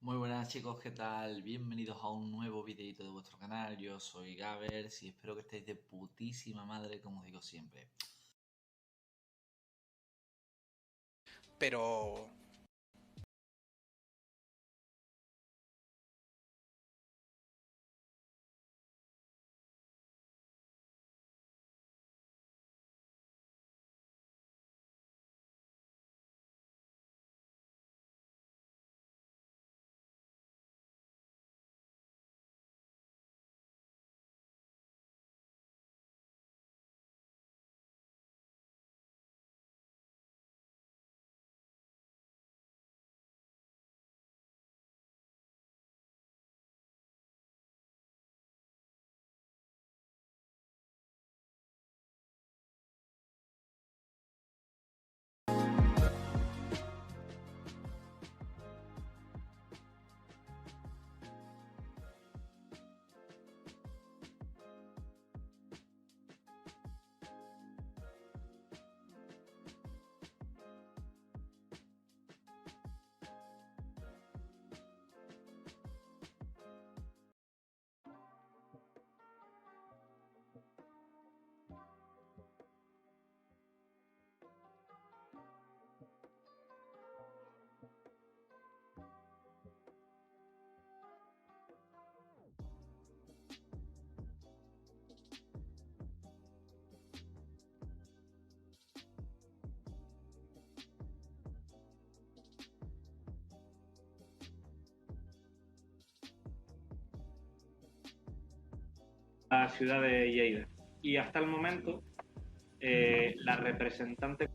Muy buenas chicos, ¿qué tal? Bienvenidos a un nuevo videito de vuestro canal. Yo soy Gavers y espero que estéis de putísima madre, como os digo siempre. Pero la ciudad de Lleida. Y hasta el momento, la representante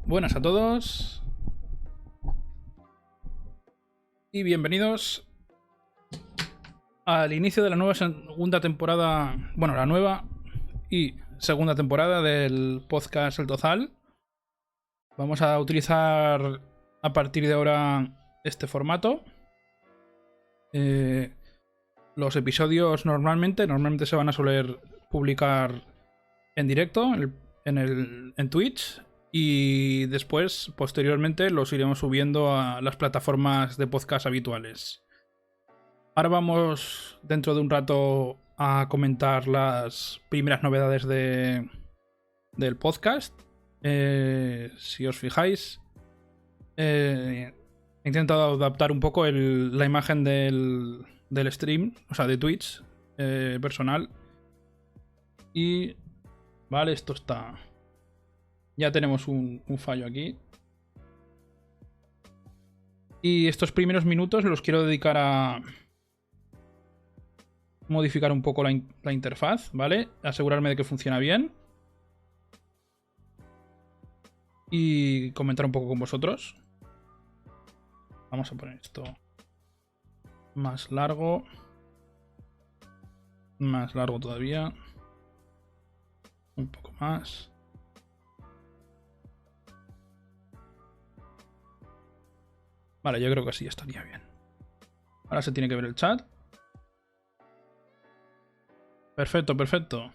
Buenas a todos y bienvenidos al inicio de la nueva segunda temporada, bueno, la nueva y segunda temporada del podcast El Tozal. Vamos a utilizar a partir de ahora este formato. Los episodios normalmente se van a soler publicar en directo en Twitch. Y después, posteriormente, los iremos subiendo a las plataformas de podcast habituales. Ahora vamos, dentro de un rato, a comentar las primeras novedades del podcast. Si os fijáis, He intentado adaptar un poco la imagen del stream, o sea, de Twitch personal. Y vale, esto está... Ya tenemos un fallo aquí. Y estos primeros minutos los quiero dedicar a modificar un poco la interfaz, ¿vale? Asegurarme de que funciona bien. Y comentar un poco con vosotros. Vamos a poner esto más largo. Más largo todavía. Un poco más. Vale, yo creo que así estaría bien. Ahora se tiene que ver el chat. Perfecto, perfecto.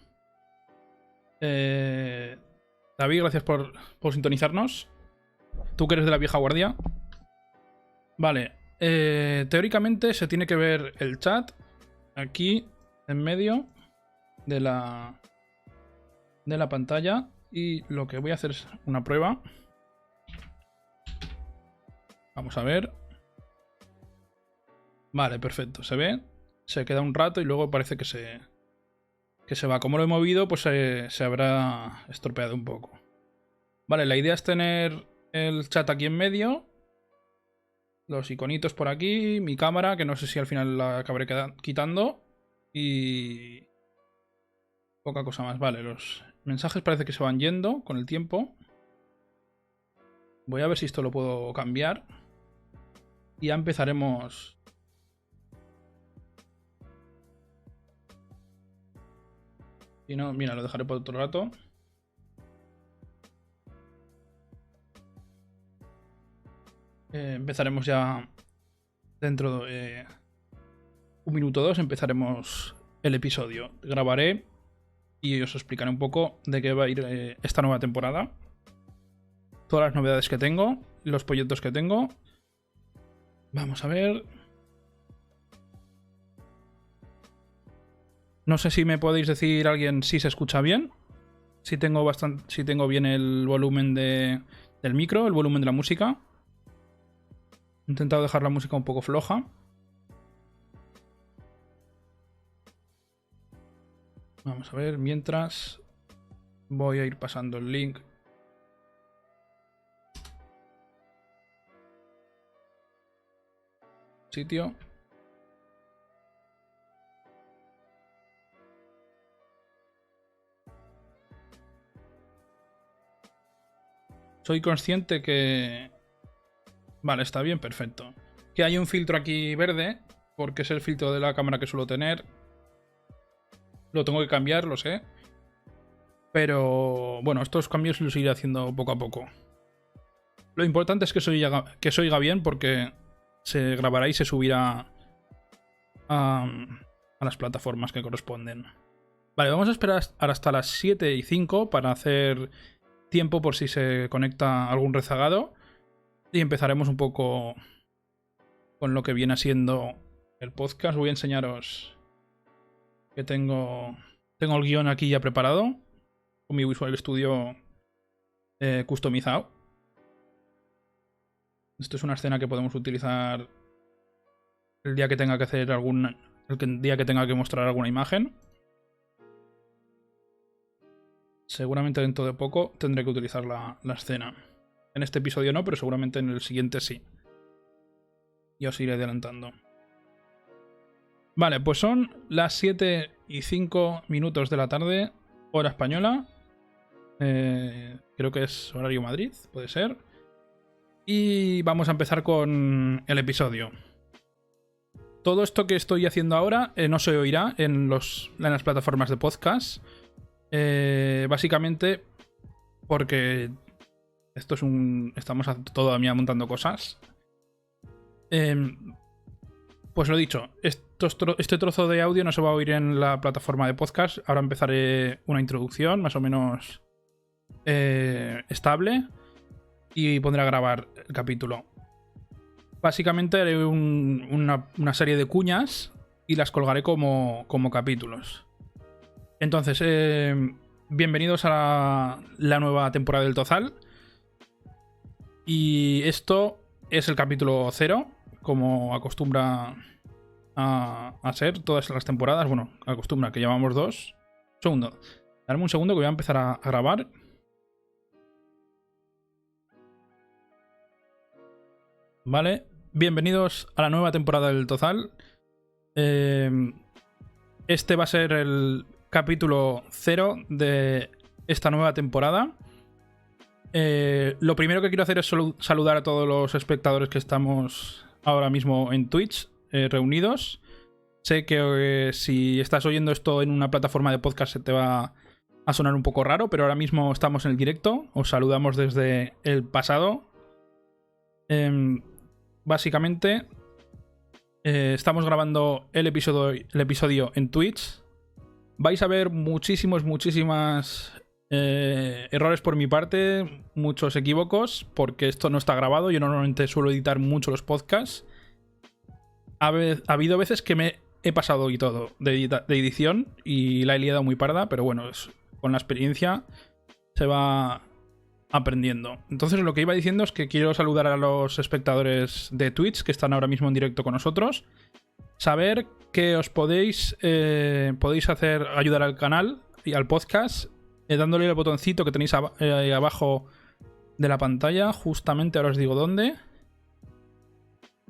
David, gracias por sintonizarnos. Tú que eres de la vieja guardia. Vale. Teóricamente se tiene que ver el chat aquí en medio de la pantalla. Y lo que voy a hacer es una prueba. Vamos a ver. Vale, perfecto. Se ve. Se queda un rato y luego parece que se va. Como lo he movido, pues se habrá estropeado un poco. Vale, la idea es tener el chat aquí en medio. Los iconitos por aquí. Mi cámara, que no sé si al final la acabaré quitando. Y... poca cosa más. Vale, los mensajes parece que se van yendo con el tiempo. Voy a ver si esto lo puedo cambiar. Y ya empezaremos... Si no, mira, lo dejaré por otro rato. Empezaremos ya dentro de 1 minuto o 2. Empezaremos el episodio. Grabaré y os explicaré un poco de qué va a ir esta nueva temporada. Todas las novedades que tengo, los proyectos que tengo. Vamos a ver. No sé si me podéis decir alguien si se escucha bien. Si tengo bien el volumen del micro, el volumen de la música. He intentado dejar la música un poco floja. Vamos a ver, mientras voy a ir pasando el link. Sitio. Soy consciente que... Vale, está bien, perfecto. Que hay un filtro aquí verde, porque es el filtro de la cámara que suelo tener. Lo tengo que cambiar, lo sé. Pero bueno, estos cambios los iré haciendo poco a poco. Lo importante es que se oiga bien, porque se grabará y se subirá a las plataformas que corresponden. Vale, vamos a esperar hasta las 7:05 para hacer tiempo por si se conecta algún rezagado. Y empezaremos un poco con lo que viene siendo el podcast. Voy a enseñaros que tengo el guión aquí ya preparado con mi Visual Studio customizado. Esto es una escena que podemos utilizar el día que tenga que hacer el día que tenga que mostrar alguna imagen. Seguramente dentro de poco tendré que utilizar la escena. En este episodio no, pero seguramente en el siguiente sí. Y os iré adelantando. Vale, pues son las 7:05 de la tarde, hora española. Creo que es horario Madrid, puede ser. Y vamos a empezar con el episodio. Todo esto que estoy haciendo ahora no se oirá en las plataformas de podcast. Básicamente porque esto es estamos todavía montando cosas. Pues lo dicho, este trozo de audio no se va a oír en la plataforma de podcast. Ahora empezaré una introducción más o menos estable y pondré a grabar el capítulo. Básicamente haré una serie de cuñas y las colgaré como capítulos. Entonces, bienvenidos a la nueva temporada del Tozal. Y esto es el capítulo 0, como acostumbra a ser todas las temporadas. Bueno, acostumbra, que llevamos 2. Segundo. Dame un segundo que voy a empezar a grabar. Vale, bienvenidos a la nueva temporada del Tozal. Este va a ser el capítulo 0 de esta nueva temporada. Lo primero que quiero hacer es saludar a todos los espectadores que estamos ahora mismo en Twitch reunidos. Sé que si estás oyendo esto en una plataforma de podcast se te va a sonar un poco raro, pero ahora mismo estamos en el directo. Os saludamos desde el pasado. Básicamente estamos grabando el episodio en Twitch. Vais a ver muchísimas errores por mi parte, muchos equívocos, porque esto no está grabado. Yo normalmente suelo editar mucho los podcasts. Ha habido veces que me he pasado y todo de edición y la he liado muy parda, pero bueno, con la experiencia se va aprendiendo. Entonces lo que iba diciendo es que quiero saludar a los espectadores de Twitch que están ahora mismo en directo con nosotros. Saber que os podéis ayudar al canal y al podcast dándole el botoncito que tenéis abajo de la pantalla. Justamente ahora os digo dónde.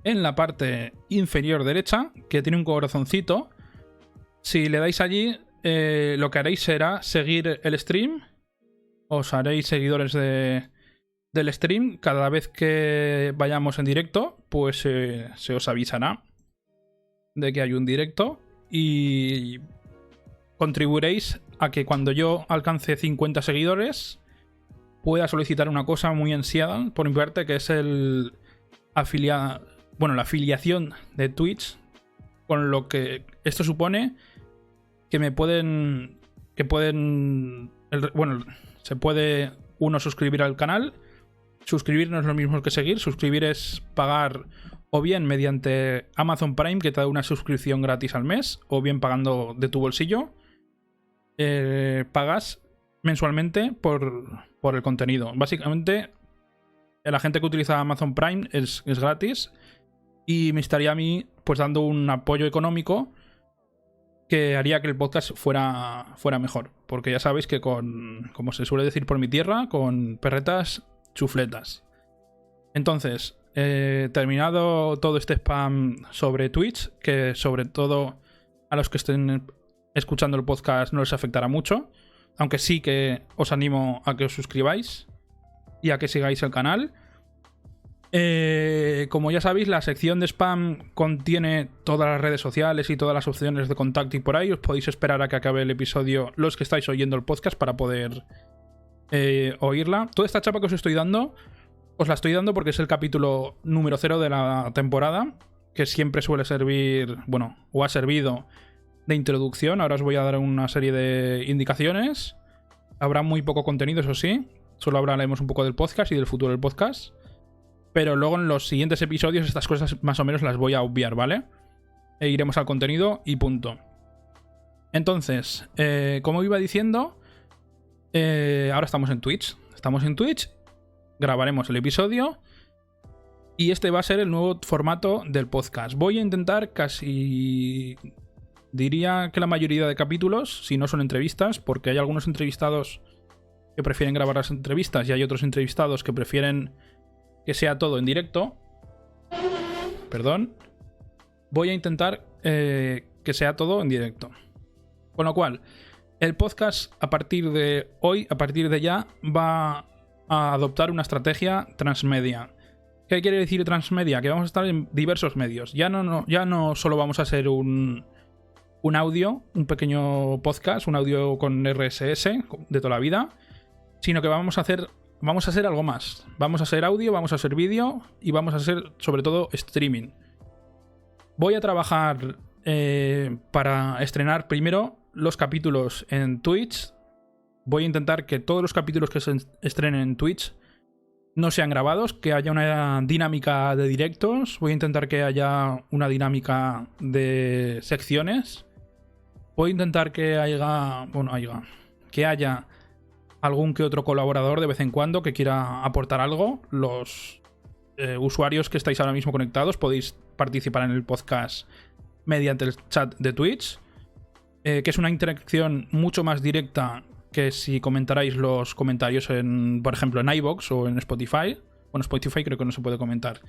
En la parte inferior derecha, que tiene un corazoncito. Si le dais allí, lo que haréis será seguir el stream. Os haréis seguidores del stream. Cada vez que vayamos en directo, pues se os avisará de que hay un directo. Y contribuiréis a que cuando yo alcance 50 seguidores pueda solicitar una cosa muy ansiada por mi parte, que es la afiliación de Twitch. Con lo que esto supone que se puede uno suscribir al canal. Suscribir no es lo mismo que seguir. Suscribir es pagar o bien mediante Amazon Prime, que te da una suscripción gratis al mes, o bien pagando de tu bolsillo. Pagas mensualmente por el contenido. Básicamente, la gente que utiliza Amazon Prime es gratis y me estaría a mí pues dando un apoyo económico que haría que el podcast fuera mejor. Porque ya sabéis que como se suele decir por mi tierra, con perretas, chufletas. Entonces, terminado todo este spam sobre Twitch, que sobre todo a los que estén escuchando el podcast no les afectará mucho, aunque sí que os animo a que os suscribáis y a que sigáis el canal. Como ya sabéis, la sección de spam contiene todas las redes sociales y todas las opciones de contacto, y por ahí os podéis esperar a que acabe el episodio los que estáis oyendo el podcast para poder oírla. Toda esta chapa que os estoy dando, os la estoy dando porque es el capítulo número 0 de la temporada, que siempre suele servir, bueno, o ha servido de introducción. Ahora os voy a dar una serie de indicaciones. Habrá muy poco contenido, eso sí. Solo hablaremos un poco del podcast y del futuro del podcast. Pero luego en los siguientes episodios estas cosas más o menos las voy a obviar, ¿vale? E iremos al contenido y punto. Entonces, como iba diciendo, ahora estamos en Twitch. Estamos en Twitch, grabaremos el episodio y este va a ser el nuevo formato del podcast. Voy a intentar casi... diría que la mayoría de capítulos, si no son entrevistas, porque hay algunos entrevistados que prefieren grabar las entrevistas y hay otros entrevistados que prefieren que sea todo en directo. Perdón. Voy a intentar que sea todo en directo. Con lo cual, el podcast a partir de hoy, a partir de ya, va a adoptar una estrategia transmedia. ¿Qué quiere decir transmedia? Que vamos a estar en diversos medios. Ya no solo vamos a ser un audio, un pequeño podcast, un audio con RSS de toda la vida, sino que vamos a hacer algo más. Vamos a hacer audio, vamos a hacer vídeo y vamos a hacer sobre todo streaming. Voy a trabajar para estrenar primero los capítulos en Twitch. Voy a intentar que todos los capítulos que se estrenen en Twitch no sean grabados, que haya una dinámica de directos. Voy a intentar que haya una dinámica de secciones. Voy a intentar que haya algún que otro colaborador de vez en cuando que quiera aportar algo. Los usuarios que estáis ahora mismo conectados podéis participar en el podcast mediante el chat de Twitch, que es una interacción mucho más directa que si comentarais los comentarios en, por ejemplo, en iVoox o en Spotify. Bueno, Spotify creo que no se puede comentar.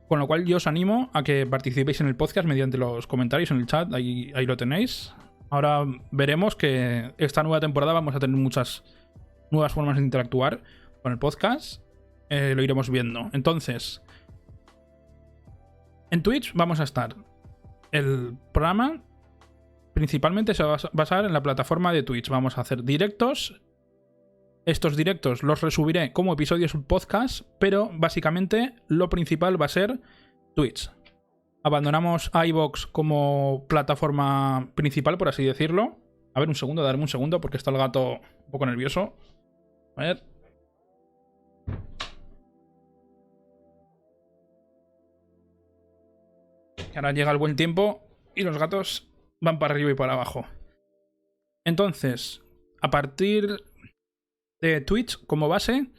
Con lo cual yo os animo a que participéis en el podcast mediante los comentarios en el chat, ahí lo tenéis. Ahora veremos que esta nueva temporada vamos a tener muchas nuevas formas de interactuar con el podcast. Lo iremos viendo. Entonces, en Twitch vamos a estar. El programa principalmente se va a basar en la plataforma de Twitch. Vamos a hacer directos. Estos directos los resubiré como episodios podcast, pero básicamente lo principal va a ser Twitch. Abandonamos iVoox como plataforma principal, por así decirlo. A ver, darme un segundo, porque está el gato un poco nervioso. A ver. Que ahora llega el buen tiempo y los gatos van para arriba y para abajo. Entonces, a partir de Twitch como base,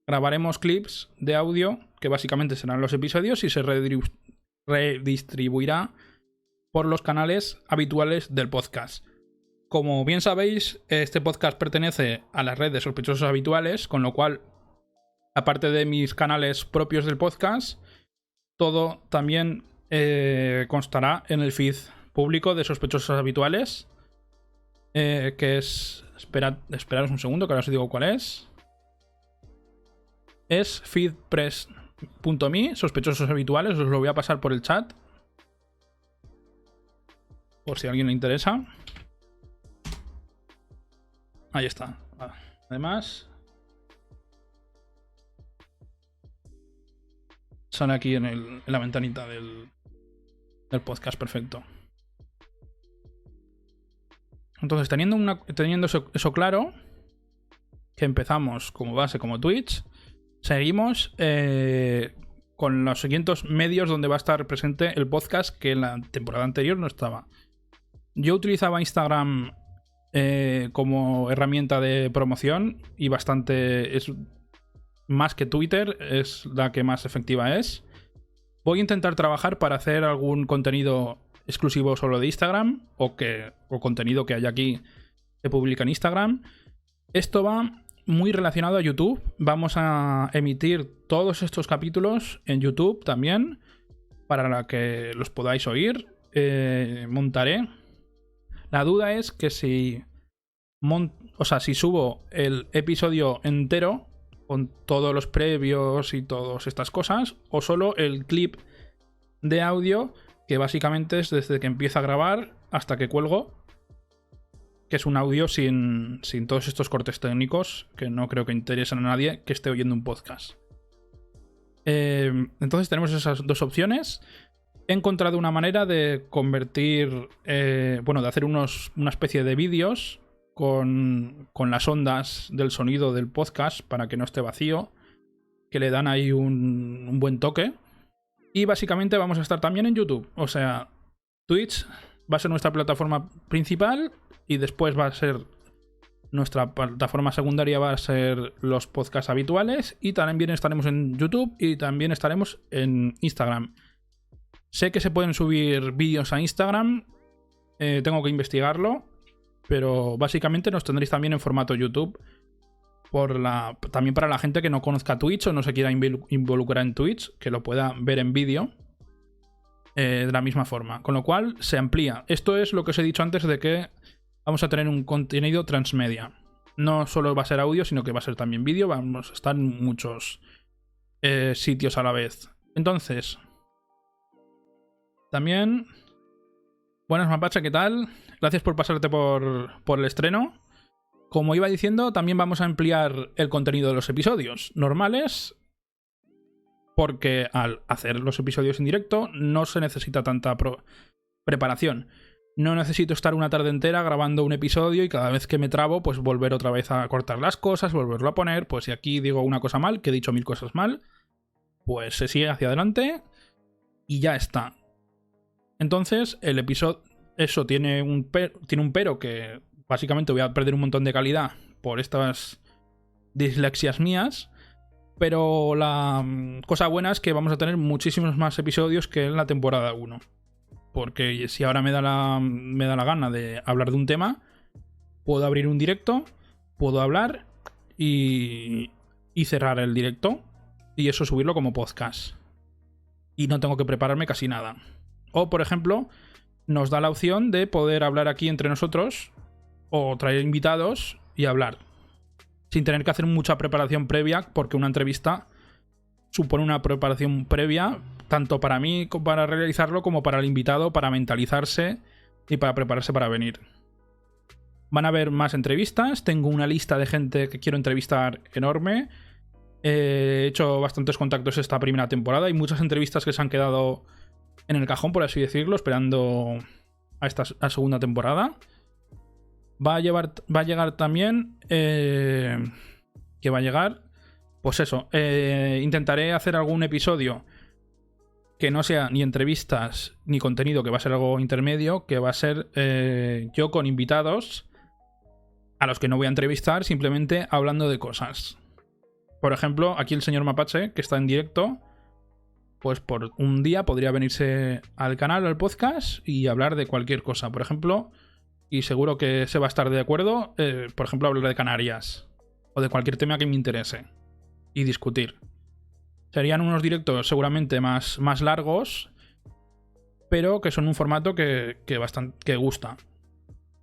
grabaremos clips de audio que básicamente serán los episodios y se redistribuirá por los canales habituales del podcast. Como bien sabéis, este podcast pertenece a la red de sospechosos habituales, con lo cual, aparte de mis canales propios del podcast, todo también constará en el feed público de sospechosos habituales, que es... Esperaros un segundo, que ahora os digo cuál es. Es feedpress.me, sospechosos habituales. Os lo voy a pasar por el chat, por si a alguien le interesa. Ahí está. Además, sale aquí en la ventanita del podcast. Perfecto. Entonces, teniendo eso claro, que empezamos como base como Twitch, seguimos con los siguientes medios donde va a estar presente el podcast, que en la temporada anterior no estaba. Yo utilizaba Instagram como herramienta de promoción y es más que Twitter, es la que más efectiva es. Voy a intentar trabajar para hacer algún contenido exclusivo solo de Instagram o contenido que haya aquí se publica en Instagram. Esto va muy relacionado a YouTube. Vamos a emitir todos estos capítulos en YouTube también para que los podáis oír. Montaré. La duda es que si subo el episodio entero con todos los previos y todas estas cosas, o solo el clip de audio, que básicamente es desde que empiezo a grabar hasta que cuelgo, que es un audio sin todos estos cortes técnicos que no creo que interesen a nadie que esté oyendo un podcast. Entonces tenemos esas dos opciones. He encontrado una manera de convertir, de hacer una especie de vídeos con las ondas del sonido del podcast para que no esté vacío, que le dan ahí un buen toque. Y básicamente vamos a estar también en YouTube. O sea, Twitch va a ser nuestra plataforma principal y después va a ser nuestra plataforma secundaria, va a ser los podcasts habituales, y también estaremos en YouTube y también estaremos en Instagram. Sé que se pueden subir vídeos a Instagram, tengo que investigarlo, pero básicamente nos tendréis también en formato YouTube. También para la gente que no conozca Twitch o no se quiera involucrar en Twitch, que lo pueda ver en vídeo de la misma forma. Con lo cual se amplía. Esto es lo que os he dicho antes de que vamos a tener un contenido transmedia. No solo va a ser audio, sino que va a ser también vídeo. Vamos a estar en muchos sitios a la vez. Entonces, también... Buenas, Mapacha, ¿qué tal? Gracias por pasarte por el estreno. Como iba diciendo, también vamos a ampliar el contenido de los episodios normales, porque al hacer los episodios en directo no se necesita tanta preparación. No necesito estar una tarde entera grabando un episodio y cada vez que me trabo, pues volver otra vez a cortar las cosas, volverlo a poner. Pues si aquí digo una cosa mal, que he dicho 1000 cosas mal, pues se sigue hacia adelante y ya está. Entonces, el episodio, eso tiene un pero que básicamente voy a perder un montón de calidad por estas dislexias mías. Pero la cosa buena es que vamos a tener muchísimos más episodios que en la temporada 1. Porque si ahora me da la gana de hablar de un tema, puedo abrir un directo, puedo hablar y cerrar el directo. Y eso subirlo como podcast. Y no tengo que prepararme casi nada. O, por ejemplo, nos da la opción de poder hablar aquí entre nosotros o traer invitados y hablar. Sin tener que hacer mucha preparación previa, porque una entrevista supone una preparación previa tanto para mí para realizarlo como para el invitado, para mentalizarse y para prepararse para venir. Van a haber más entrevistas, tengo una lista de gente que quiero entrevistar enorme. He hecho bastantes contactos esta primera temporada y muchas entrevistas que se han quedado en el cajón, por así decirlo, esperando a segunda temporada. Va a llegar también... ¿Qué va a llegar? Pues eso, intentaré hacer algún episodio que no sea ni entrevistas ni contenido, que va a ser algo intermedio, que va a ser yo con invitados a los que no voy a entrevistar, simplemente hablando de cosas. Por ejemplo, aquí el señor Mapache, que está en directo, pues por un día podría venirse al canal, al podcast, y hablar de cualquier cosa. Por ejemplo, y seguro que se va a estar de acuerdo, por ejemplo, hablar de Canarias o de cualquier tema que me interese y discutir. Serían unos directos seguramente más largos, pero que son un formato que gusta.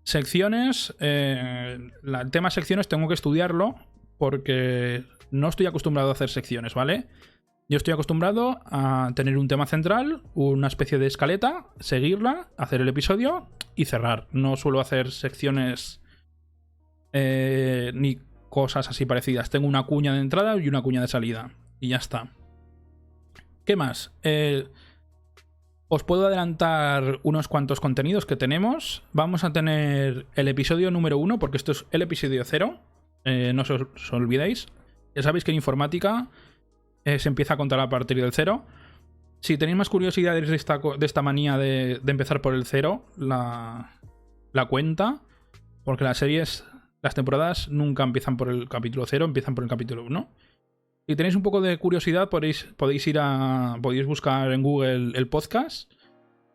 Secciones, el tema secciones tengo que estudiarlo porque no estoy acostumbrado a hacer secciones, ¿vale? Yo estoy acostumbrado a tener un tema central, una especie de escaleta, seguirla, hacer el episodio y cerrar. No suelo hacer secciones ni cosas así parecidas. Tengo una cuña de entrada y una cuña de salida. Y ya está. ¿Qué más? Os puedo adelantar unos cuantos contenidos que tenemos. Vamos a tener el episodio número 1, porque esto es el episodio 0. No os olvidéis. Ya sabéis que en informática se empieza a contar a partir del 0. Si tenéis más curiosidades de esta manía de empezar por el 0, la cuenta, porque las series, las temporadas nunca empiezan por el capítulo 0, empiezan por el capítulo 1. Si tenéis un poco de curiosidad, podéis buscar en Google el podcast.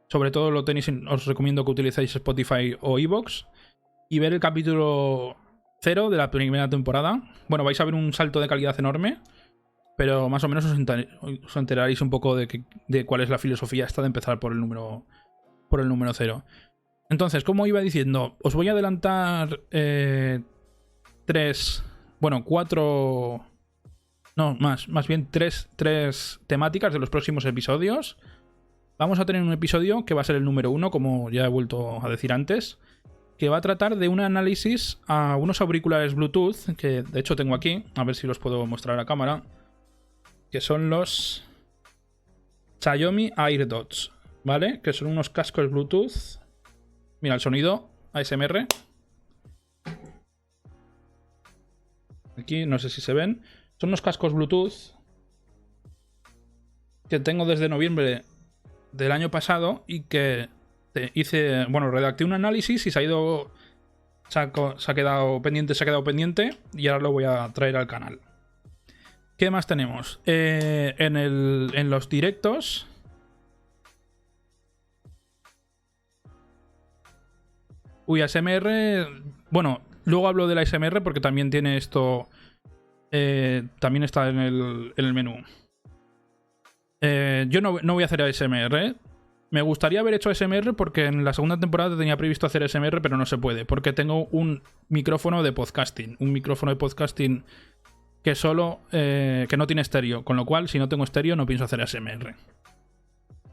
Sobre todo os recomiendo que utilicéis Spotify o iVoox y ver el capítulo 0 de la primera temporada. Bueno, vais a ver un salto de calidad enorme, pero más o menos os enteraréis un poco de cuál es la filosofía esta de empezar por el número 0. Entonces, como iba diciendo, os voy a adelantar 4... No, más bien tres temáticas de los próximos episodios. Vamos a tener un episodio que va a ser el número 1, como ya he vuelto a decir antes, que va a tratar de un análisis a unos auriculares Bluetooth, que de hecho tengo aquí, a ver si los puedo mostrar a cámara, que son los Xiaomi AirDots, ¿vale? Que son unos cascos Bluetooth. Mira el sonido ASMR. Aquí no sé si se ven. Son unos cascos Bluetooth que tengo desde noviembre del año pasado y que redacté un análisis y se ha quedado pendiente y ahora lo voy a traer al canal. ¿Qué más tenemos? En los directos ASMR. Bueno, luego hablo de la ASMR porque también tiene esto. También está en el menú. Yo no voy a hacer ASMR. Me gustaría haber hecho ASMR porque en la segunda temporada tenía previsto hacer ASMR, pero no se puede, porque tengo un micrófono de podcasting. Un micrófono de podcasting que que no tiene estéreo, con lo cual si no tengo estéreo no pienso hacer ASMR.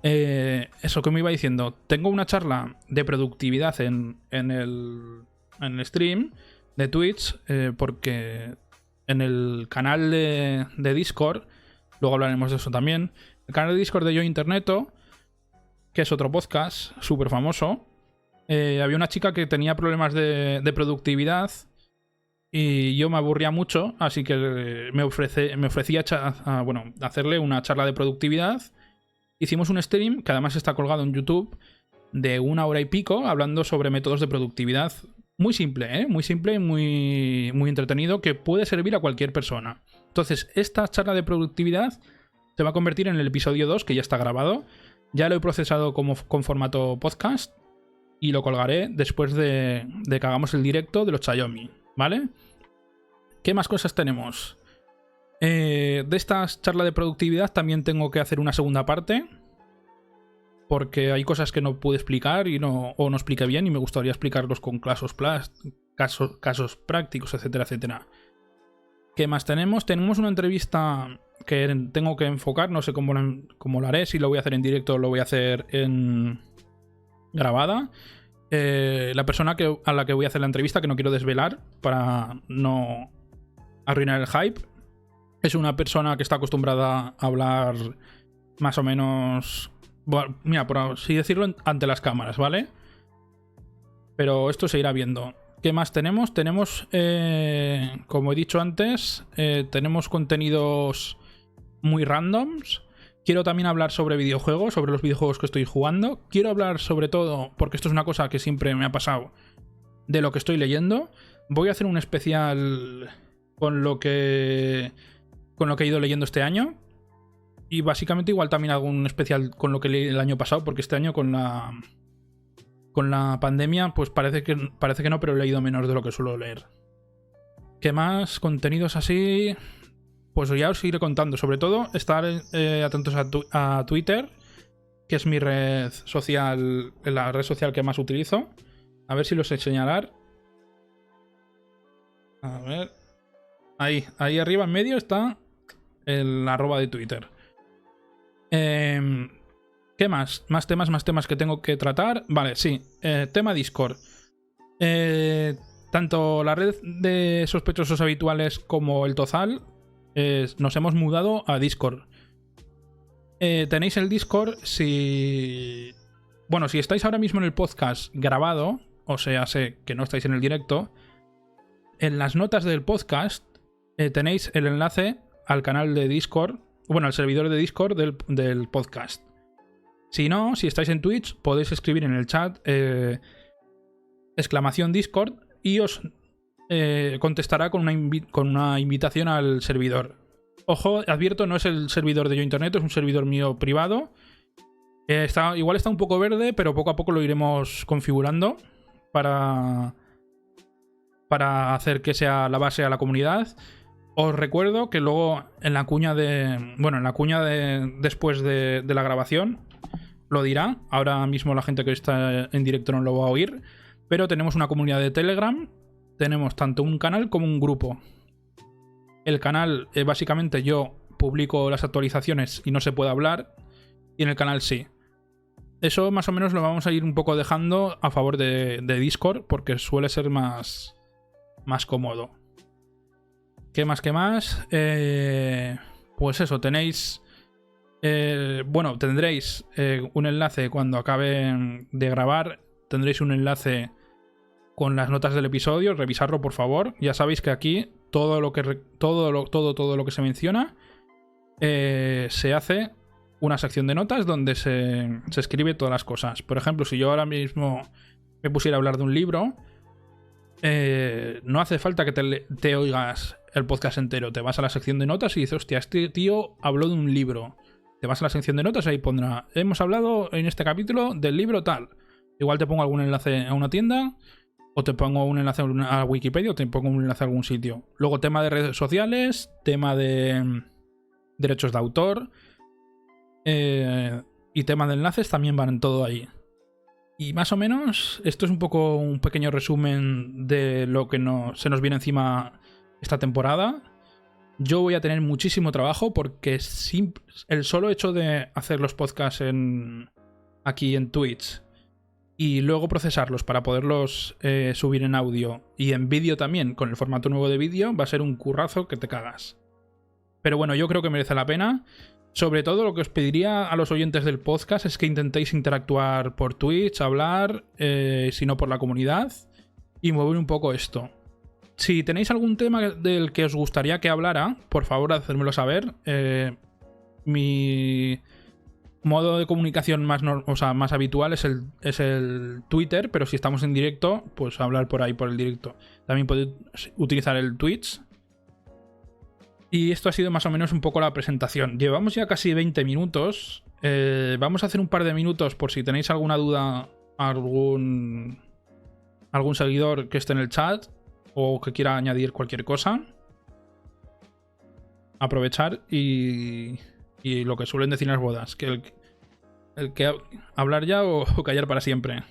Eso que me iba diciendo, tengo una charla de productividad en el stream de Twitch, porque en el canal de Discord, luego hablaremos de eso también, el canal de Discord de Yo Interneto, que es otro podcast súper famoso, había una chica que tenía problemas de productividad y yo me aburría mucho, así que me ofrecía hacerle una charla de productividad. Hicimos un stream, que además está colgado en YouTube, de 1 hora y pico, hablando sobre métodos de productividad Muy simple, ¿eh? Muy simple y muy entretenido, que puede servir a cualquier persona. Entonces, esta charla de productividad se va a convertir en el episodio 2, que ya está grabado. Ya lo he procesado con formato podcast y lo colgaré después de que hagamos el directo de los Xiaomi, ¿vale? ¿Qué más cosas tenemos? De esta charla de productividad también tengo que hacer una segunda parte, porque hay cosas que no pude explicar o no expliqué bien y me gustaría explicarlos con casos prácticos, etcétera, etcétera. ¿Qué más tenemos? Tenemos una entrevista que tengo que enfocar, no sé cómo lo haré, si lo voy a hacer en directo o lo voy a hacer en grabada. La persona a la que voy a hacer la entrevista, que no quiero desvelar para no arruinar el hype, es una persona que está acostumbrada a hablar más o menos... Bueno, mira, por así decirlo, ante las cámaras, ¿vale? Pero esto se irá viendo. ¿Qué más tenemos? Tenemos, como he dicho antes, tenemos contenidos muy randoms. Quiero también hablar sobre videojuegos, sobre los videojuegos que estoy jugando. Quiero hablar sobre todo, porque esto es una cosa que siempre me ha pasado, de lo que estoy leyendo. Voy a hacer un especial con lo que he ido leyendo este año. Y básicamente igual también hago un especial con lo que leí el año pasado, porque este año con la pandemia pues parece que no, pero he leído menos de lo que suelo leer. ¿Qué más? Contenidos así... Pues ya os iré contando. Sobre todo estar atentos a Twitter, que es mi red social, la red social que más utilizo. A ver si los sé señalar. A ver... Ahí arriba en medio está el @de Twitter. ¿Qué más? Más temas que tengo que tratar. Vale, sí. Tema Discord. Tanto la red de sospechosos habituales como el Tozal nos hemos mudado a Discord. Tenéis el Discord si... Bueno, si estáis ahora mismo en el podcast grabado, o sea, sé que no estáis en el directo, en las notas del podcast tenéis el enlace al canal de Discord, bueno, al servidor de Discord del podcast. Si no, si estáis en Twitch, podéis escribir en el chat !Discord y os contestará con una invitación al servidor. Ojo, advierto, no es el servidor de Yo Internet, es un servidor mío privado. Igual está un poco verde, pero poco a poco lo iremos configurando para hacer que sea la base a la comunidad. Os recuerdo que luego en la cuña después de la grabación lo dirá. Ahora mismo la gente que está en directo no lo va a oír, pero tenemos una comunidad de Telegram. Tenemos tanto un canal como un grupo. El canal, básicamente yo publico las actualizaciones y no se puede hablar, y en el canal sí. Eso más o menos lo vamos a ir un poco dejando a favor de Discord, porque suele ser más cómodo. ¿Qué más? Pues eso, tenéis... tendréis un enlace cuando acabe de grabar. Tendréis un enlace con las notas del episodio. Revisarlo, por favor. Ya sabéis que aquí todo lo que se menciona se hace una sección de notas donde se escribe todas las cosas. Por ejemplo, si yo ahora mismo me pusiera a hablar de un libro, no hace falta que te oigas el podcast entero. Te vas a la sección de notas y dices, hostia, este tío habló de un libro. Te vas a la sección de notas y ahí pondrá, hemos hablado en este capítulo del libro tal. Igual te pongo algún enlace a una tienda, o te pongo un enlace a Wikipedia, o te pongo un enlace a algún sitio. Luego tema de redes sociales, tema de derechos de autor y tema de enlaces también van en todo ahí. Y más o menos esto es un poco un pequeño resumen de lo que se nos viene encima esta temporada. Yo voy a tener muchísimo trabajo porque el solo hecho de hacer los podcasts aquí en Twitch y luego procesarlos para poderlos subir en audio y en vídeo también, con el formato nuevo de vídeo, va a ser un currazo que te cagas. Pero bueno, yo creo que merece la pena. Sobre todo lo que os pediría a los oyentes del podcast es que intentéis interactuar por Twitch, hablar, si no por la comunidad, y mover un poco esto. Si tenéis algún tema del que os gustaría que hablara, por favor, hacérmelo saber. Mi modo de comunicación más habitual es el Twitter, pero si estamos en directo, pues hablar por ahí por el directo. También podéis utilizar el Twitch. Y esto ha sido más o menos un poco la presentación. Llevamos ya casi 20 minutos. Vamos a hacer un par de minutos por si tenéis alguna duda, algún seguidor que esté en el chat o que quiera añadir cualquier cosa. Aprovechar y lo que suelen decir en las bodas, que el que hablar ya o callar para siempre.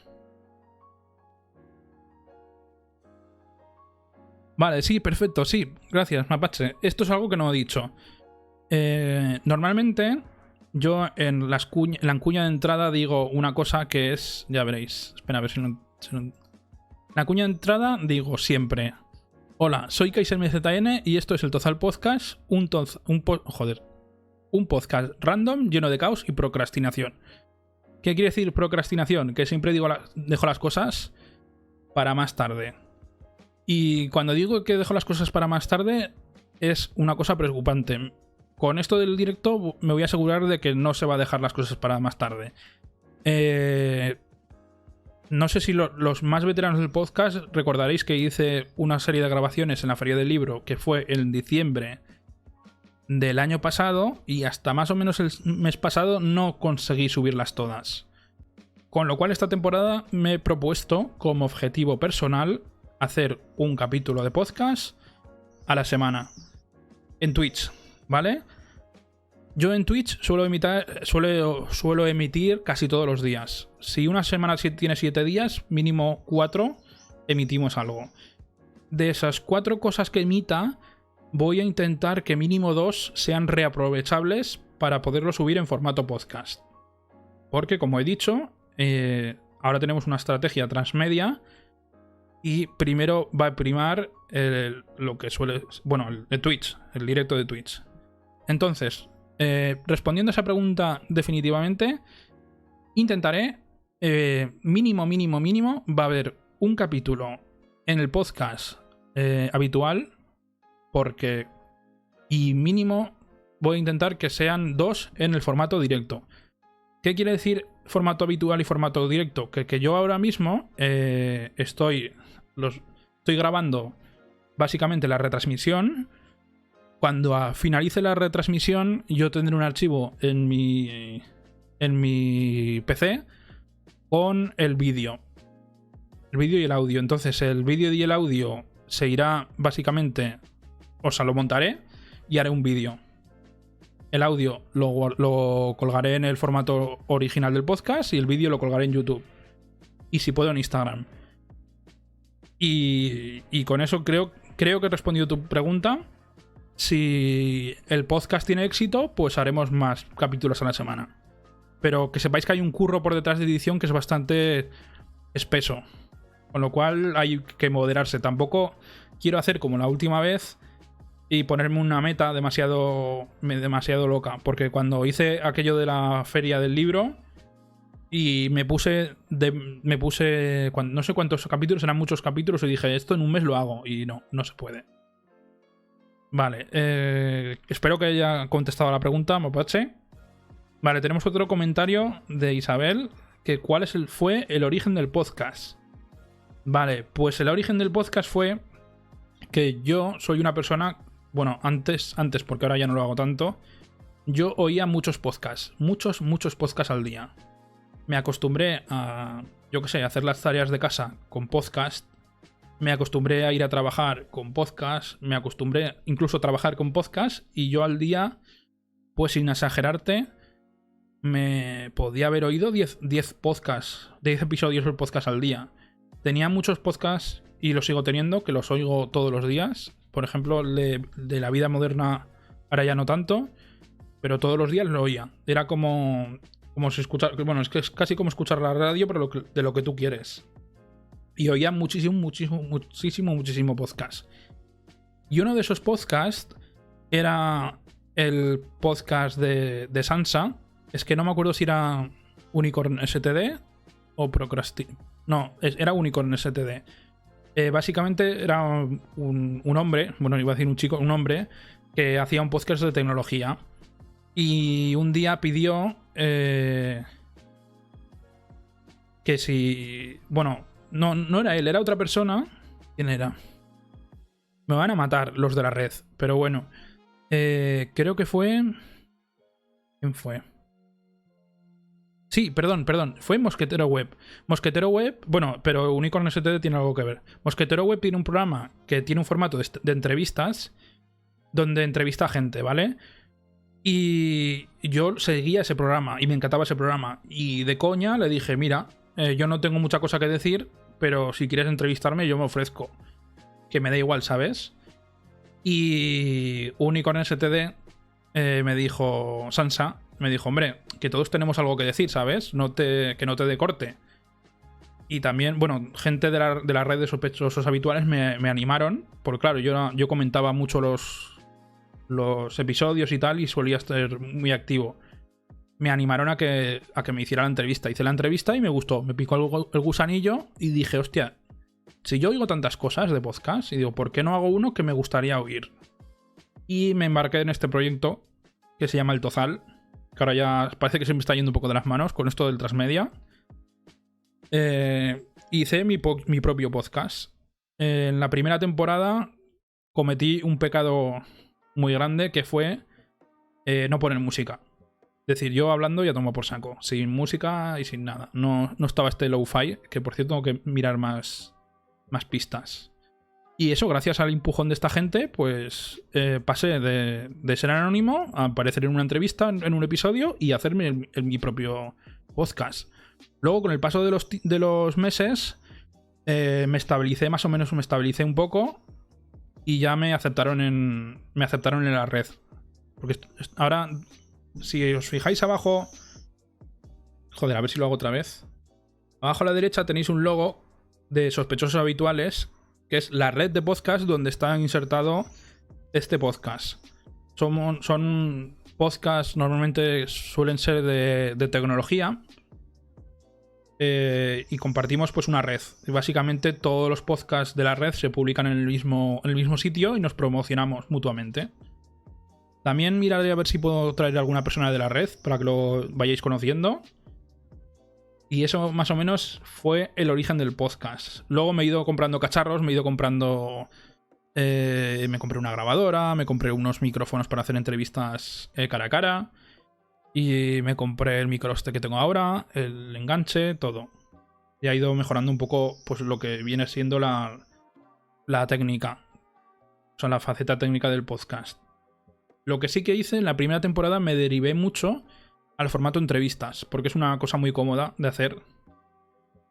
Vale, sí, perfecto, sí. Gracias, Mapache. Esto es algo que no he dicho. Normalmente, yo en la cuña de entrada digo una cosa que es... Ya veréis. Espera, a ver si no... En la cuña de entrada digo siempre... Hola, soy KaiserMZN y esto es el Tozal Podcast, un podcast random lleno de caos y procrastinación. ¿Qué quiere decir procrastinación? Que siempre dejo las cosas para más tarde. Y cuando digo que dejo las cosas para más tarde, es una cosa preocupante. Con esto del directo me voy a asegurar de que no se va a dejar las cosas para más tarde. No sé si los más veteranos del podcast recordaréis que hice una serie de grabaciones en la Feria del Libro, que fue en diciembre del año pasado, y hasta más o menos el mes pasado no conseguí subirlas todas. Con lo cual esta temporada me he propuesto como objetivo personal hacer un capítulo de podcast a la semana en Twitch, ¿vale? Yo en Twitch suelo emitir casi todos los días. Si una semana tiene 7 días, mínimo 4 emitimos algo. De esas 4 cosas que emita, voy a intentar que mínimo 2 sean reaprovechables para poderlo subir en formato podcast. Porque, como he dicho, ahora tenemos una estrategia transmedia y primero va a primar lo que suele... Bueno, el Twitch, el directo de Twitch. Entonces, respondiendo a esa pregunta definitivamente, intentaré, mínimo, va a haber un capítulo en el podcast habitual, porque... Y mínimo voy a intentar que sean 2 en el formato directo. ¿Qué quiere decir formato habitual y formato directo? Que yo ahora mismo estoy grabando básicamente la retransmisión. Cuando finalice la retransmisión, yo tendré un archivo en mi PC con el vídeo. El vídeo y el audio. Entonces el vídeo y el audio se irá básicamente... O sea, lo montaré y haré un vídeo. El audio lo colgaré en el formato original del podcast y el vídeo lo colgaré en YouTube. Y si puedo en Instagram. Y con eso creo que he respondido tu pregunta. Si el podcast tiene éxito, pues haremos más capítulos a la semana. Pero que sepáis que hay un curro por detrás de edición que es bastante espeso. Con lo cual hay que moderarse. Tampoco quiero hacer como la última vez y ponerme una meta demasiado loca. Porque cuando hice aquello de la Feria del Libro y me puse no sé cuántos capítulos, eran muchos capítulos, y dije, esto en un mes lo hago. Y no se puede. Vale, espero que haya contestado a la pregunta, Mapache. Vale, tenemos otro comentario de Isabel, que ¿cuál fue el origen del podcast? Vale, pues el origen del podcast fue que yo soy una persona, bueno, antes porque ahora ya no lo hago tanto, yo oía muchos podcasts, muchos podcasts al día. Me acostumbré a, yo qué sé, a hacer las tareas de casa con podcast. Me acostumbré a ir a trabajar con podcast, me acostumbré incluso a trabajar con podcast, y yo al día, pues sin exagerarte, me podía haber oído 10 podcasts, 10 episodios del podcast al día. Tenía muchos podcasts, y los sigo teniendo, que los oigo todos los días. Por ejemplo, de la vida moderna, ahora ya no tanto, pero todos los días lo oía. Era como si escuchar, bueno, es que es casi como escuchar la radio, pero de lo que tú quieres. Y oía muchísimo podcast. Y uno de esos podcasts era el podcast de Sansa. Es que no me acuerdo si era Unicorn STD o No, era Unicorn STD. Básicamente era un hombre, bueno, iba a decir un chico, un hombre que hacía un podcast de tecnología. Y un día pidió que si... Bueno, no era él, era otra persona. ¿Quién era? Me van a matar los de la red, pero bueno. Creo que fue... ¿Quién fue? Sí, perdón. Fue Mosquetero Web. Mosquetero Web... Bueno, pero Unicorn STD tiene algo que ver. Mosquetero Web tiene un programa que tiene un formato de entrevistas donde entrevista a gente, ¿vale? Y yo seguía ese programa y me encantaba ese programa. Y de coña le dije, mira, yo no tengo mucha cosa que decir, pero si quieres entrevistarme yo me ofrezco. Que me da igual, ¿sabes? Y Unicorn STD me dijo, Sansa, me dijo, hombre, que todos tenemos algo que decir, ¿sabes? Que no te dé corte. Y también, bueno, gente de la red de sospechosos habituales me animaron, porque claro, yo comentaba mucho los episodios y tal, y solía estar muy activo. Me animaron a que me hiciera la entrevista. Hice la entrevista y me gustó. Me picó el gusanillo y dije, hostia, si yo oigo tantas cosas de podcast, y digo, ¿por qué no hago uno que me gustaría oír? Y me embarqué en este proyecto que se llama El Tozal, que ahora ya parece que se me está yendo un poco de las manos con esto del transmedia. Hice mi propio podcast. En la primera temporada cometí un pecado muy grande, que fue no poner música. Es decir, yo hablando ya tomo por saco, sin música y sin nada. No estaba este lo-fi, que por cierto tengo que mirar más pistas. Y eso, gracias al empujón de esta gente, pues pasé de ser anónimo a aparecer en una entrevista, en un episodio, y hacerme mi propio podcast. Luego, con el paso de los meses, me estabilicé más o menos, me estabilicé un poco y ya me aceptaron en la red. Porque ahora, si os fijáis abajo... Joder, a ver si lo hago otra vez. Abajo a la derecha tenéis un logo de sospechosos habituales, que es la red de podcast donde está insertado este podcast. Son podcasts, normalmente suelen ser de tecnología, y compartimos pues una red. Y básicamente todos los podcasts de la red se publican en el mismo sitio y nos promocionamos mutuamente. También miraré a ver si puedo traer a alguna persona de la red para que lo vayáis conociendo. Y eso más o menos fue el origen del podcast. Luego me he ido comprando cacharros, me compré una grabadora, me compré unos micrófonos para hacer entrevistas cara a cara. Y me compré el micro este que tengo ahora, el enganche, todo. Y ha ido mejorando un poco pues lo que viene siendo la técnica. O sea, la faceta técnica del podcast. Lo que sí que hice en la primera temporada, me derivé mucho al formato entrevistas, porque es una cosa muy cómoda de hacer.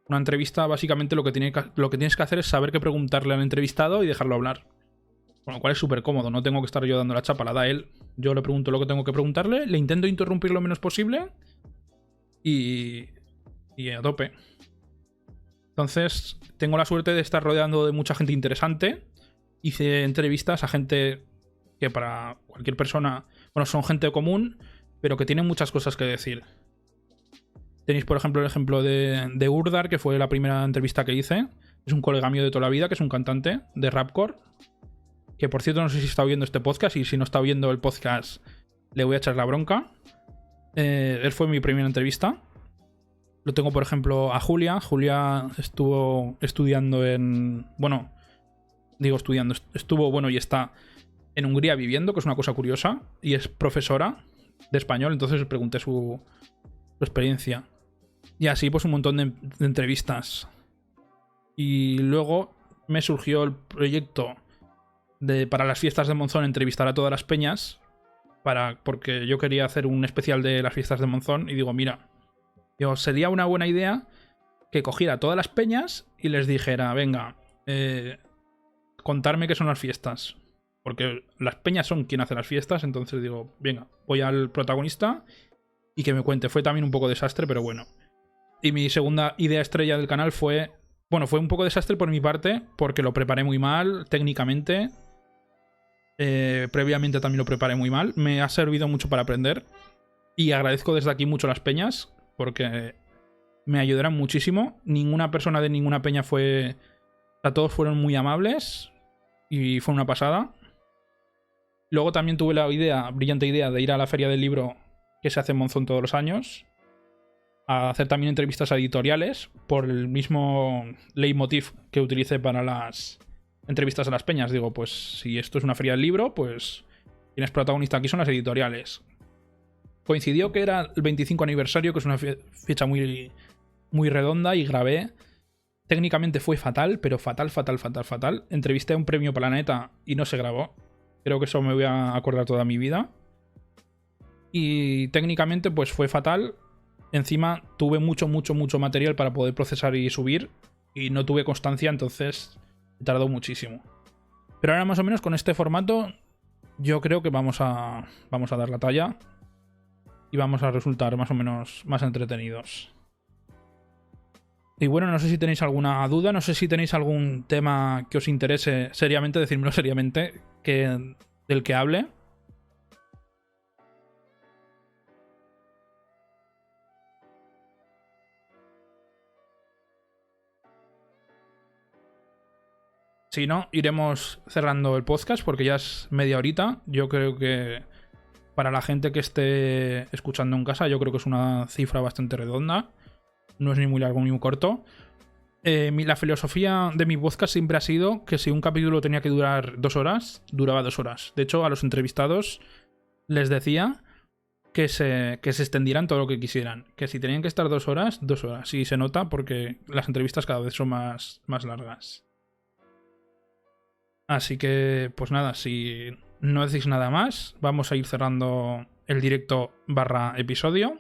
Una entrevista, básicamente lo que tienes que hacer es saber qué preguntarle al entrevistado y dejarlo hablar. Con lo cual es súper cómodo, no tengo que estar yo dando la chapa, la da él. Yo le pregunto lo que tengo que preguntarle, le intento interrumpir lo menos posible y a tope. Entonces, tengo la suerte de estar rodeando de mucha gente interesante. Hice entrevistas a gente que para cualquier persona, bueno, son gente común, pero que tienen muchas cosas que decir. Tenéis, por ejemplo, el ejemplo de Urdar, que fue la primera entrevista que hice. Es un colega mío de toda la vida, que es un cantante de rapcore. Que por cierto, no sé si está viendo este podcast, y si no está viendo el podcast, le voy a echar la bronca. Él fue mi primera entrevista. Lo tengo, por ejemplo, a Julia. Julia estuvo estudiando en... Bueno, digo estudiando. Estuvo, bueno, y está en Hungría viviendo, que es una cosa curiosa. Y es profesora de español, entonces le pregunté su experiencia. Y así, pues un montón de entrevistas. Y luego me surgió el proyecto para las fiestas de Monzón, entrevistar a todas las peñas, porque yo quería hacer un especial de las fiestas de Monzón, y digo, mira, sería una buena idea que cogiera a todas las peñas y les dijera, venga, contarme qué son las fiestas, porque las peñas son quien hace las fiestas. Entonces digo, venga, voy al protagonista y que me cuente. Fue también un poco desastre, pero bueno. Y mi segunda idea estrella del canal fue un poco desastre por mi parte, porque lo preparé muy mal técnicamente. Previamente también lo preparé muy mal. Me ha servido mucho para aprender, y agradezco desde aquí mucho a las peñas, porque me ayudaron muchísimo. Ninguna persona de ninguna peña fue... O sea, todos fueron muy amables y fue una pasada. Luego también tuve la brillante idea de ir a la feria del libro que se hace en Monzón todos los años, a hacer también entrevistas a editoriales por el mismo leitmotiv que utilicé para las entrevistas a las peñas. Digo, pues si esto es una feria del libro, pues quienes protagonista aquí son las editoriales. Coincidió que era el 25 aniversario, que es una fecha muy, muy redonda, y grabé. Técnicamente fue fatal, pero fatal. Entrevisté a un premio Planeta y no se grabó. Creo que eso me voy a acordar toda mi vida. Y técnicamente pues fue fatal. Encima tuve mucho material para poder procesar y subir. Y no tuve constancia, entonces tardó muchísimo. Pero ahora más o menos con este formato yo creo que vamos a dar la talla. Y vamos a resultar más o menos más entretenidos. Y bueno, no sé si tenéis alguna duda, no sé si tenéis algún tema que os interese seriamente, decírmelo seriamente, del que hable. Si no, iremos cerrando el podcast porque ya es media horita. Yo creo que para la gente que esté escuchando en casa, yo creo que es una cifra bastante redonda. No es ni muy largo ni muy corto. La filosofía de mi podcast siempre ha sido que si un capítulo tenía que durar 2 horas, duraba 2 horas. De hecho, a los entrevistados les decía que se extendieran todo lo que quisieran. Que si tenían que estar 2 horas, 2 horas. Y se nota porque las entrevistas cada vez son más largas. Así que, pues nada, si no decís nada más, vamos a ir cerrando el directo / episodio.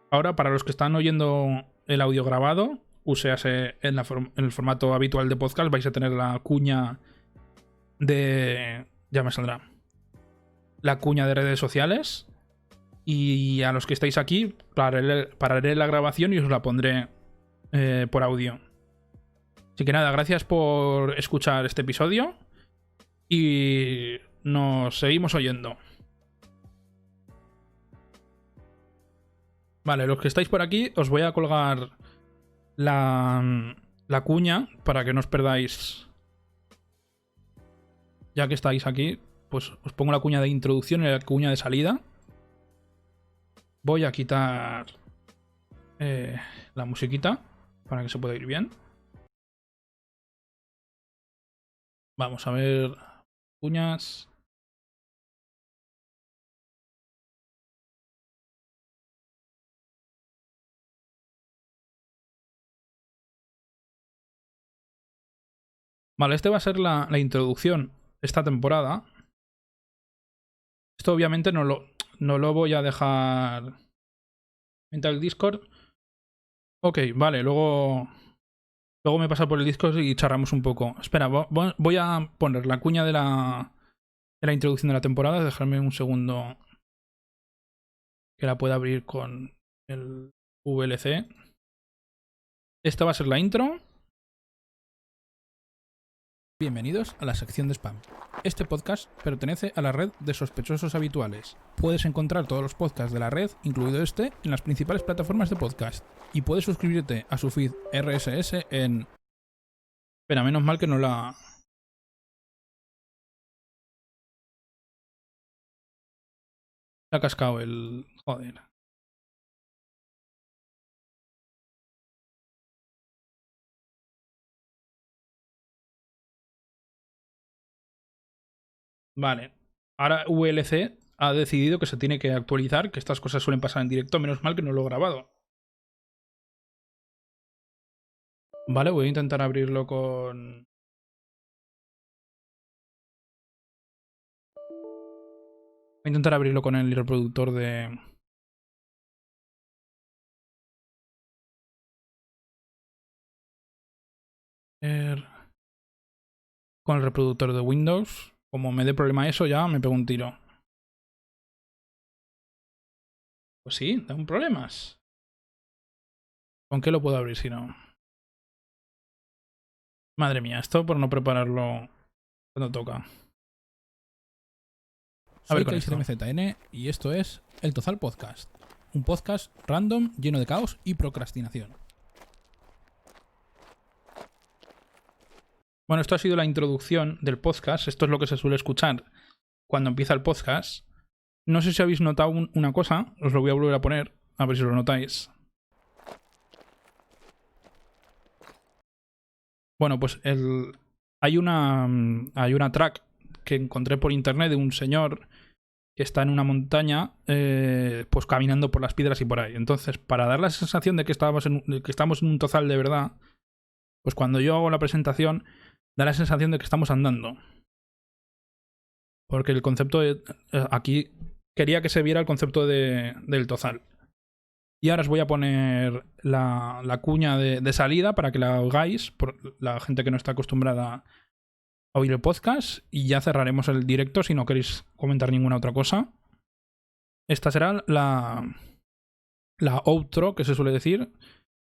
Ahora, para los que están oyendo el audio grabado, uséase en el formato habitual de podcast, vais a tener la cuña de... ya me saldrá. La cuña de redes sociales. Y a los que estáis aquí, pararé la grabación y os la pondré por audio. Así que nada, gracias por escuchar este episodio. Y nos seguimos oyendo. Vale, los que estáis por aquí, os voy a colgar la cuña para que no os perdáis. Ya que estáis aquí, pues os pongo la cuña de introducción y la cuña de salida. Voy a quitar la musiquita para que se pueda ir bien. Vamos a ver cuñas. Vale, este va a ser la introducción esta temporada. Esto obviamente no lo voy a dejar en el Discord. Ok, vale, luego me pasa por el Discord y charramos un poco. Espera, voy a poner la cuña de la introducción de la temporada. Dejarme un segundo que la pueda abrir con el VLC. Esta va a ser la intro. Bienvenidos a la sección de spam. Este podcast pertenece a la red de sospechosos habituales. Puedes encontrar todos los podcasts de la red, incluido este, en las principales plataformas de podcast. Y puedes suscribirte a su feed RSS en... Espera, menos mal que no la... La ha cascado el... Joder. Vale. Ahora VLC ha decidido que se tiene que actualizar, que estas cosas suelen pasar en directo. Menos mal que no lo he grabado. Vale, voy a intentar abrirlo con... Voy a intentar abrirlo con el reproductor de... Con el reproductor de Windows. Como me dé problema eso, ya me pego un tiro. Pues sí, da un problemas. ¿Con qué lo puedo abrir si no? Madre mía, esto por no prepararlo cuando toca. A ver, con esto. MZN y esto es El Tozal Podcast. Un podcast random, lleno de caos y procrastinación. Bueno, esto ha sido la introducción del podcast. Esto es lo que se suele escuchar cuando empieza el podcast. No sé si habéis notado una cosa, os lo voy a volver a poner, a ver si lo notáis. Bueno, pues hay una track que encontré por internet de un señor que está en una montaña, pues caminando por las piedras y por ahí. Entonces, para dar la sensación de que estamos en un tozal de verdad, pues cuando yo hago la presentación, da la sensación de que estamos andando. Porque el concepto aquí quería que se viera el concepto del tozal. Y ahora os voy a poner la cuña de salida para que la oigáis, por la gente que no está acostumbrada a oír el podcast. Y ya cerraremos el directo si no queréis comentar ninguna otra cosa. Esta será la outro, que se suele decir,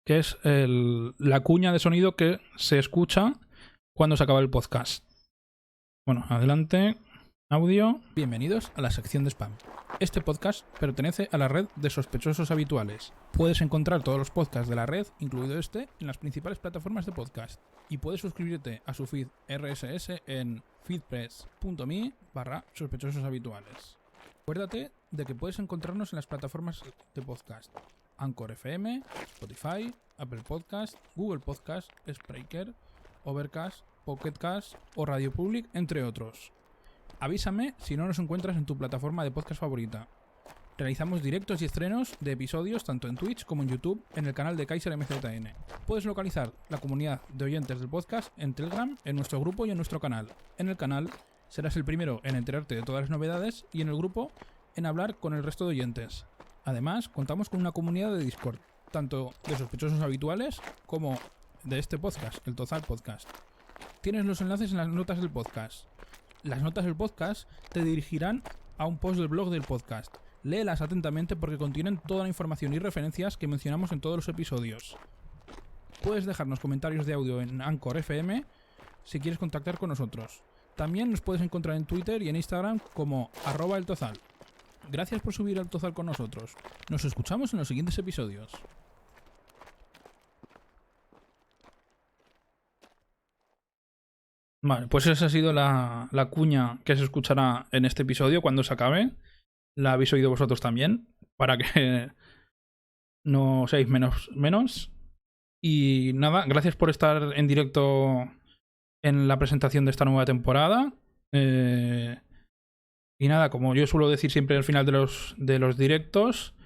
que es la cuña de sonido que se escucha cuando se acaba el podcast. Bueno, adelante. Audio. Bienvenidos a la sección de spam. Este podcast pertenece a la red de sospechosos habituales. Puedes encontrar todos los podcasts de la red, incluido este, en las principales plataformas de podcast. Y puedes suscribirte a su feed RSS en feedpress.me/sospechosos habituales. Acuérdate de que puedes encontrarnos en las plataformas de podcast: Anchor FM, Spotify, Apple Podcast, Google Podcast, Spreaker, Overcast, Pocket Cast o Radio Public, entre otros. Avísame si no nos encuentras en tu plataforma de podcast favorita. Realizamos directos y estrenos de episodios tanto en Twitch como en YouTube en el canal de Kaiser MZN. Puedes localizar la comunidad de oyentes del podcast en Telegram, en nuestro grupo y en nuestro canal. En el canal serás el primero en enterarte de todas las novedades y en el grupo en hablar con el resto de oyentes. Además, contamos con una comunidad de Discord, tanto de sospechosos habituales como de este podcast, el Tozal Podcast. Tienes los enlaces en las notas del podcast. Las notas del podcast te dirigirán a un post del blog del podcast. Léelas atentamente porque contienen toda la información y referencias que mencionamos en todos los episodios. Puedes dejarnos comentarios de audio en Anchor FM si quieres contactar con nosotros. También nos puedes encontrar en Twitter y en Instagram como @eltozal. Gracias por subir al Tozal con nosotros. Nos escuchamos en los siguientes episodios. Vale, pues esa ha sido la cuña que se escuchará en este episodio cuando se acabe. La habéis oído vosotros también, para que no seáis menos. Y nada, gracias por estar en directo en la presentación de esta nueva temporada. Y nada, como yo suelo decir siempre al final de los directos,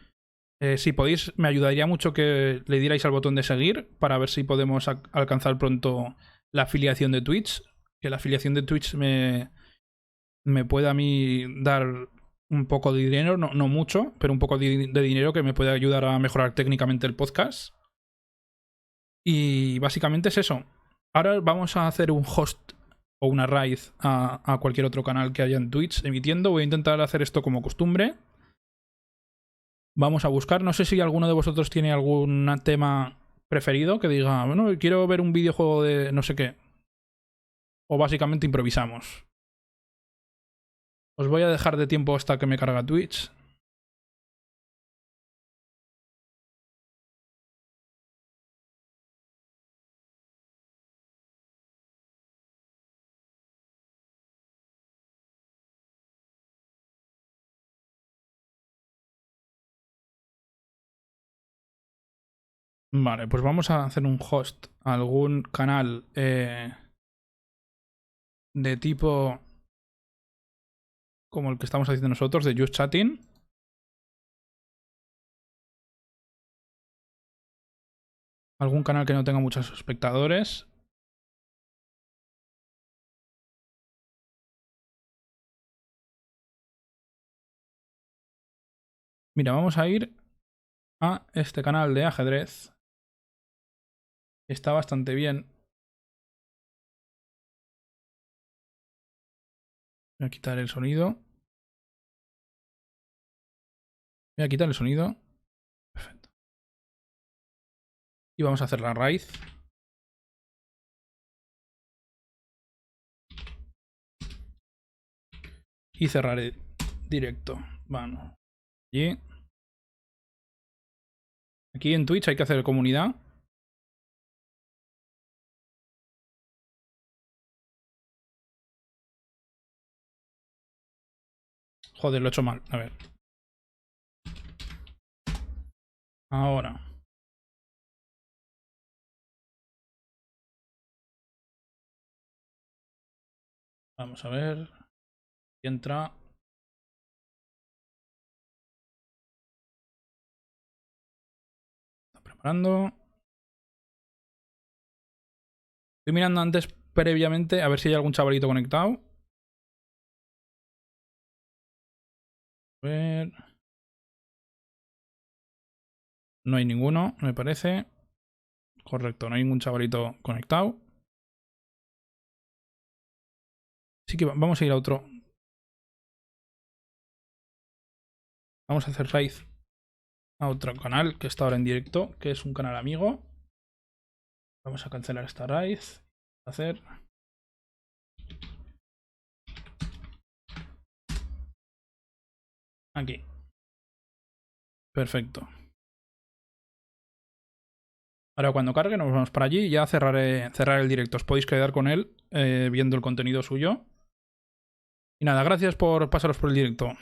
si podéis, me ayudaría mucho que le dierais al botón de seguir para ver si podemos alcanzar pronto la afiliación de Twitch. Que la afiliación de Twitch me puede a mí dar un poco de dinero, no mucho, pero un poco de dinero que me puede ayudar a mejorar técnicamente el podcast. Y básicamente es eso. Ahora vamos a hacer un host o una raíz a cualquier otro canal que haya en Twitch emitiendo. Voy a intentar hacer esto como costumbre. Vamos a buscar. No sé si alguno de vosotros tiene algún tema preferido que diga, bueno, quiero ver un videojuego de no sé qué. O básicamente improvisamos. Os voy a dejar de tiempo hasta que me carga Twitch. Vale, pues vamos a hacer un host a algún canal de tipo como el que estamos haciendo nosotros, de Just Chatting. Algún canal que no tenga muchos espectadores. Mira, vamos a ir a este canal de ajedrez. Está bastante bien. Voy a quitar el sonido. Voy a quitar el sonido. Perfecto. Y vamos a hacer la raíz. Y cerraré directo. Vamos. Y aquí en Twitch hay que hacer comunidad. Joder, lo he hecho mal. A ver. Ahora. Vamos a ver. Y entra. Está preparando. Estoy mirando antes previamente a ver si hay algún chavalito conectado. A ver. No hay ninguno, me parece. Correcto, no hay ningún chavalito conectado. Así que vamos a ir a otro. Vamos a hacer raid a otro canal que está ahora en directo, que es un canal amigo. Vamos a cancelar esta raid. Hacer. Aquí. Perfecto. Ahora cuando cargue nos vamos para allí y ya cerrar el directo. Os podéis quedar con él viendo el contenido suyo. Y nada, gracias por pasaros por el directo.